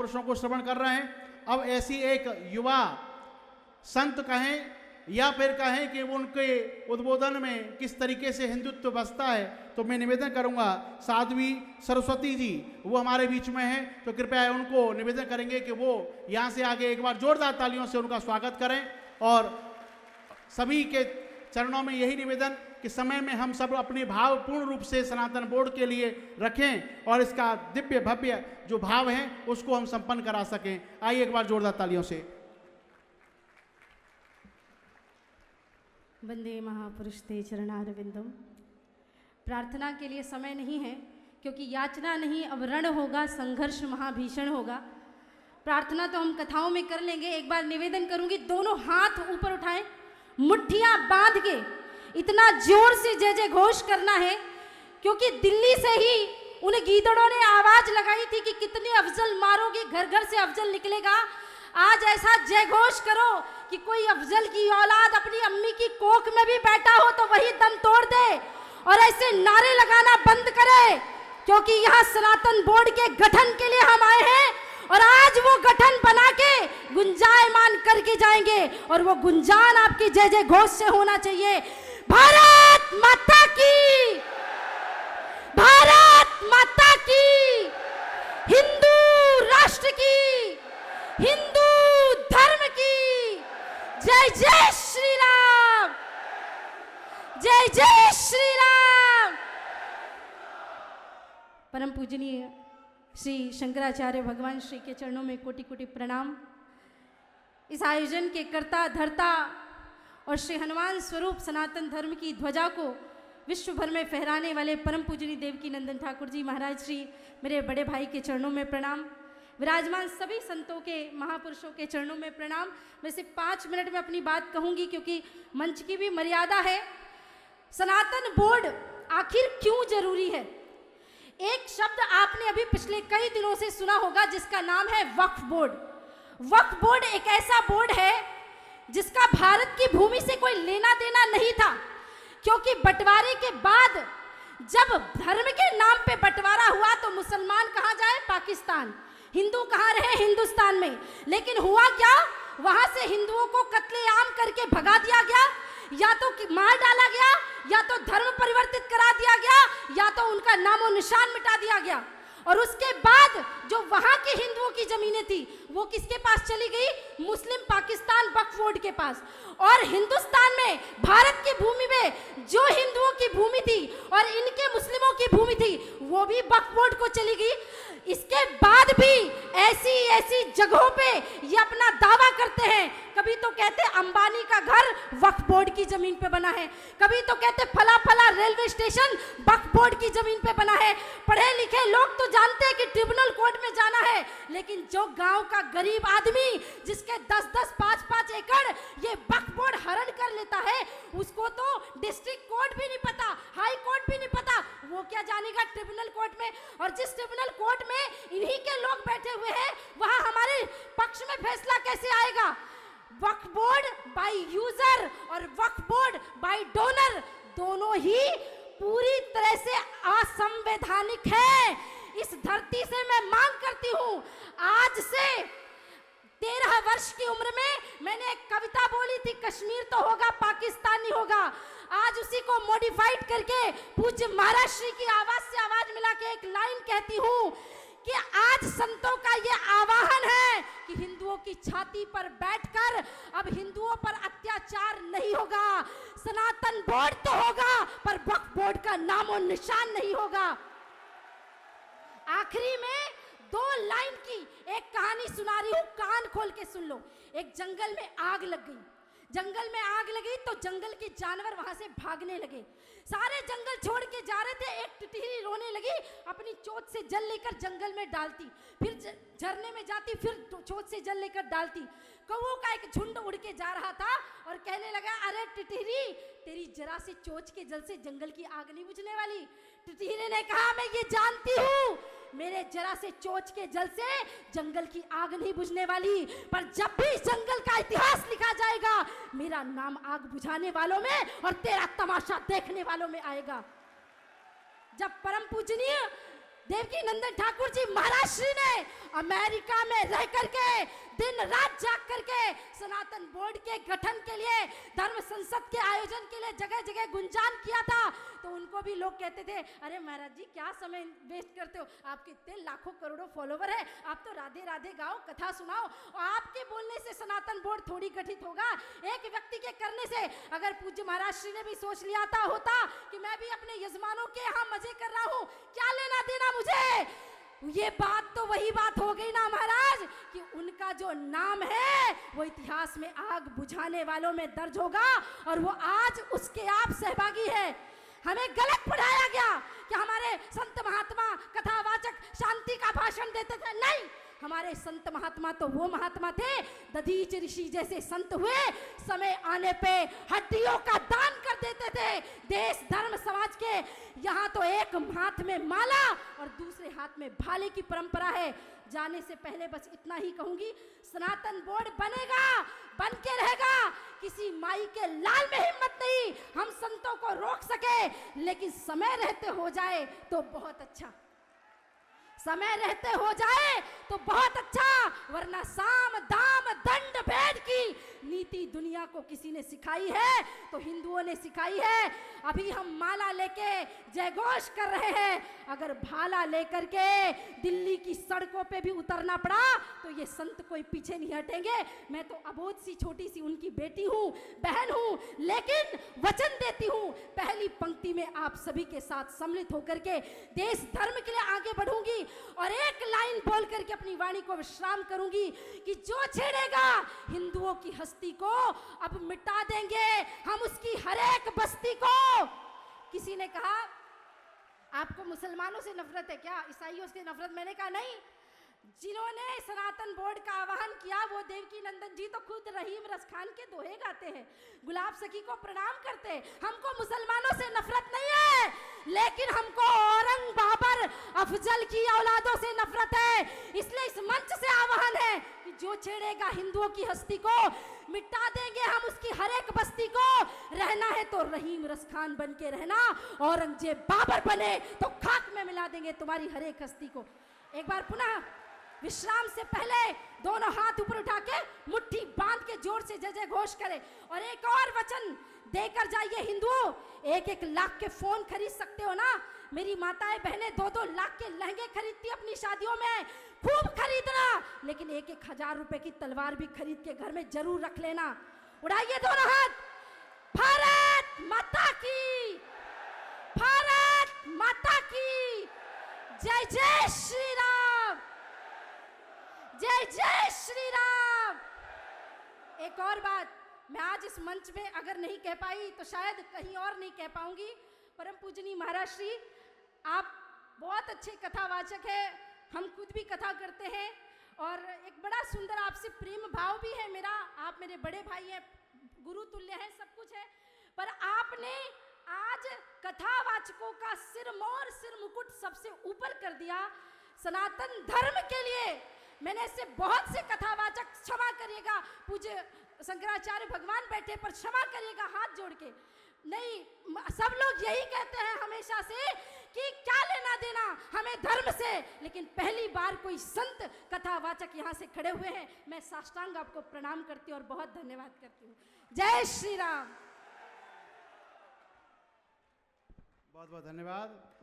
पुरुषों को श्रवण कर रहे हैं। अब ऐसी एक युवा संत कहें या फिर कहें कि उनके उद्बोधन में किस तरीके से हिंदुत्व बसता है, तो मैं निवेदन करूंगा साध्वी सरस्वती जी वो हमारे बीच में हैं, तो कृपया उनको निवेदन करेंगे कि वो यहाँ से आगे एक बार जोरदार तालियों से उनका स्वागत करें। और सभी के चरणों में यही निवेदन कि समय में हम सब अपने भाव पूर्ण रूप से सनातन बोर्ड के लिए रखें और इसका दिव्य भव्य जो भाव है उसको हम संपन्न करा सकें। आइए एक बार जोरदार तालियों से। वंदे महापुरुष ते चरणारविंदम। प्रार्थना के लिए समय नहीं है क्योंकि याचना नहीं, अब रण होगा, संघर्ष महाभीषण होगा। प्रार्थना तो हम कथाओं में कर लेंगे। एक बार निवेदन करूंगी, दोनों हाथ ऊपर उठाएं, मुट्ठियां बांध के इतना जोर से जय जय घोष करना है क्योंकि दिल्ली से ही उन गीदड़ों ने आवाज लगाई थी कि कितने अफजल मारोगे, घर घर से अफजल निकलेगा। आज ऐसा जय घोष करो कि कोई अफजल की औलाद अपनी अम्मी की कोख में भी बैठा हो तो वही दम तोड़ दे और ऐसे नारे लगाना बंद करे, क्योंकि यहाँ सनातन बोर्ड के गठन के लिए हम आए हैं और आज वो गठन बना के गुंजायमान करके जाएंगे और वो गुंजान आपके जय जय घोष से होना चाहिए। भारत माता की, भारत माता की, हिंदू राष्ट्र की, हिंदू धर्म की जय जय श्री राम, जय जय श्री राम। परम पूजनीय श्री शंकराचार्य भगवान श्री के चरणों में कोटि कोटि प्रणाम। इस आयोजन के कर्ता धर्ता और श्री हनुमान स्वरूप सनातन धर्म की ध्वजा को विश्व भर में फहराने वाले परम पूजनीय देवकी नंदन ठाकुर जी महाराज श्री मेरे बड़े भाई के चरणों में प्रणाम। विराजमान सभी संतों के, महापुरुषों के चरणों में प्रणाम। मैं सिर्फ 5 मिनट में अपनी बात कहूंगी क्योंकि मंच की भी मर्यादा है। सनातन बोर्ड आखिर क्यों जरूरी है? एक शब्द आपने अभी पिछले कई दिनों से सुना होगा जिसका नाम है वक्फ बोर्ड। वक्फ बोर्ड एक ऐसा बोर्ड है जिसका भारत की भूमि से कोई लेना देना नहीं था, क्योंकि बंटवारे के बाद जब धर्म के नाम पे बंटवारा हुआ तो मुसलमान कहाँ जाए? पाकिस्तान। हिंदू कहाँ रहे? हिंदुस्तान में। लेकिन हुआ क्या? वहां से हिंदुओं को कत्लेआम करके भगा दिया गया, या तो मार डाला गया, या तो धर्म परिवर्तित करा दिया गया, या तो उनका नामो निशान मिटा दिया गया। और उसके बाद जो वहां के हिंदुओं की जमीनें थी वो किसके पास चली गई? मुस्लिम पाकिस्तान वक्फ बोर्ड के पास। और हिंदुस्तान में, भारत की भूमि में जो हिंदुओं की भूमि थी और इनके मुस्लिमों की भूमि थी वो भी वक्फ बोर्ड को चली गई। इसके बाद भी ऐसी ऐसी जगहों पे ये अपना दावा करते हैं। कभी तो कहते अंबानी का घर वक्फ बोर्ड की जमीन पे बना है, कभी तो कहते फला फला रेलवे स्टेशन वक्फ बोर्ड की जमीन पे बना है। पढ़े लिखे लोग तो जानते हैं कि ट्रिब्यूनल कोर्ट में जाना है, लेकिन जो गांव का गरीब आदमी जिसके 10-10, 5-5 एकड़ ये वक्फ बोर्ड हरण कर लेता है, उसको तो डिस्ट्रिक्ट कोर्ट भी नहीं पता, हाई कोर्ट भी नहीं पता, वो क्या जानेगा ट्रिब्यूनल कोर्ट में। और जिस ट्रिब्यूनल कोर्ट में इन्हीं के लोग बैठे हुए हैं वहां हमारे पक्ष में फैसला कैसे आएगा? वक्फ बोर्ड बाय यूजर और वक्फ बोर्ड बाय डोनर दोनों ही पूरी तरह से असंवैधानिक है। इस धरती से मैं मांग करती हूं, आज से 13 वर्ष की उम्र में मैंने एक कविता बोली थी, कश्मीर तो होगा पाकिस्तानी होगा। आज उसी को मॉडिफाइड करके पूज्य महाराज श्री की आवाज से आवाज मिला के एक लाइन कहती हूं कि आज संतों का ये आवाहन है कि हिंदुओं की छाती पर बैठकर अब हिंदुओं पर अत्याचार नहीं होगा। सनातन बोर्ड तो होगा पर वक्फ बोर्ड का नामो निशान नहीं होगा। आखिरी में 2 लाइन की एक कहानी सुना रही हूं, कान खोल के सुन लो। एक जंगल में आग लग गई, जंगल में आग लगी तो जंगल के जानवर वहां से भागने लगे। सारे जंगल छोड़ के जा रहे थे, एक टिटरी रोने लगी, अपनी चोंच से जल लेकर जंगल में डालती, फिर झरने में जाती, फिर चोंच से जल लेकर डालती। कौओं का एक झुंड उड़ के जा रहा था और कहने लगा, अरे टिटरी, तेरी जरा से चोंच के जल से जंगल की आग नहीं बुझने वाली। टिटरी ने कहा, मैं ये जानती हूँ, मेरे जरा से चोंच के जल से जंगल की आग नहीं बुझने वाली, पर जब भी जंगल का इतिहास लिखा जाएगा मेरा नाम आग बुझाने वालों में और तेरा तमाशा देखने वालों में आएगा। जब परम पूजनीय देवकी नंदन ठाकुर जी महाराज श्री ने अमेरिका में रह करके दिन रात जाग करके सनातन बोर्ड के गठन के लिए, धर्म संसद के आयोजन के लिए जगह जगह गुंजान किया था। तो उनको भी लोग कहते थे, अरे महाराज जी क्या समय वेस्ट करते हो, आपके इतने लाखों करोड़ों फॉलोवर है, आप तो राधे राधे गाओ, कथा सुनाओ। और आपके बोलने से सनातन बोर्ड थोड़ी गठित होगा, एक व्यक्ति के करने से। अगर पूज्य महाराज श्री ने भी सोच लिया होता कि मैं भी अपने यजमानों के यहाँ मजे कर रहा हूँ, क्या लेना देना मुझे। ये बात तो वही बात हो गई ना महाराज कि उनका जो नाम है वो इतिहास में आग बुझाने वालों में दर्ज होगा, और वो आज उसके आप सहभागी है। हमें गलत पढ़ाया गया कि हमारे संत महात्मा कथावाचक शांति का भाषण देते थे, नहीं, हमारे संत महात्मा तो वो महात्मा थे, दधीच ऋषि जैसे संत हुए, समय आने पे हड्डियों का दान कर देते थे देश धर्म समाज के। यहाँ तो एक हाथ में माला और दूसरे हाथ में भाले की परंपरा है। जाने से पहले बस इतना ही कहूंगी, सनातन बोर्ड बनेगा, बन के रहेगा, किसी माई के लाल में हिम्मत नहीं हम संतों को रोक सके, लेकिन समय रहते हो जाए तो बहुत अच्छा, समय रहते हो जाए तो बहुत अच्छा, वरना साम दाम दंड भेद की नीति दुनिया को किसी ने सिखाई है तो हिंदुओं ने सिखाई है। अभी हम माला लेके जयघोष कर रहे हैं, अगर भाला लेकर के दिल्ली की सड़कों पे भी उतरना पड़ा तो ये संत कोई पीछे नहीं हटेंगे। मैं तो अबोध सी छोटी सी उनकी बेटी हूँ, बहन हूँ, लेकिन वचन देती हूँ पहली पंक्ति में आप सभी के साथ सम्मिलित होकर के देश धर्म के लिए आगे बढ़ूंगी और एक लाइन बोल करके अपनी वाणी को विश्राम करूंगी कि जो छेड़ेगा हिंदुओं की हस्ती को अब मिटा देंगे हम उसकी हर एक बस्ती को। किसी ने कहा आपको मुसलमानों से नफरत है क्या, ईसाइयों से नफरत? मैंने कहा नहीं, जिन्होंने सनातन बोर्ड का आह्वान किया वो देवकी नंदन जी तो खुद रहीम रसखान के दोहे गाते हैं, गुलाब सखी को प्रणाम करते हैं। हमको मुसलमानों से नफरत नहीं है, लेकिन हमको औरंग बाबर अफजल की औलादों से नफरत है। इसलिए इस मंच से आह्वान है कि जो छेड़ेगा हिंदुओं की हस्ती को मिटा देंगे हम उसकी हर एक बस्ती को। रहना है तो रहीम रसखान बन के रहना, औरंगजेब बाबर बने तो खाक में मिला देंगे तुम्हारी हर एक हस्ती को। एक बार पुनः विश्राम से पहले दोनों हाथ ऊपर उठा के मुट्ठी बांध के जोर से जय जय घोष करें और एक और वचन देकर जाइए हिंदुओं। 1-1 लाख के फोन खरीद सकते हो ना, मेरी माताएं बहनें 2-2 लाख के लहंगे खरीदती अपनी शादियों में, खूब खरीदना, लेकिन 1-1 हजार रुपए की तलवार भी खरीद के घर में जरूर रख लेना। उड़ाइए दोनों हाथ, भारत माता की, भारत माता की जय जय श्री राम, जय जय श्री राम। एक और बात मैं आज इस मंच में अगर नहीं कह पाई तो शायद कहीं और नहीं कह पाऊंगी। परम पूजनीय महाराज श्री, आप बहुत अच्छे कथावाचक हैं, हम खुद भी कथा करते हैं और एक बड़ा सुंदर आपसे प्रेम भाव भी है मेरा। आप मेरे बड़े भाई हैं, गुरु तुल्य हैं, सब कुछ है, पर आपने आज कथावाचकों का सिरमौर सिर मुकुट सबसे ऊपर कर दिया सनातन धर्म के लिए। मैंने ऐसे बहुत से कथावाचक, क्षमा करिएगा, पूज्य शंकराचार्य भगवान बैठे पर क्षमा करिएगा हाथ जोड़ के, नहीं, सब लोग यही कहते हैं हमेशा से कि क्या लेना देना हमें धर्म से, लेकिन पहली बार कोई संत कथावाचक यहाँ से खड़े हुए हैं। मैं साष्टांग आपको प्रणाम करती हूँ और बहुत धन्यवाद करती हूँ। जय श्री राम। बहुत बहुत धन्यवाद।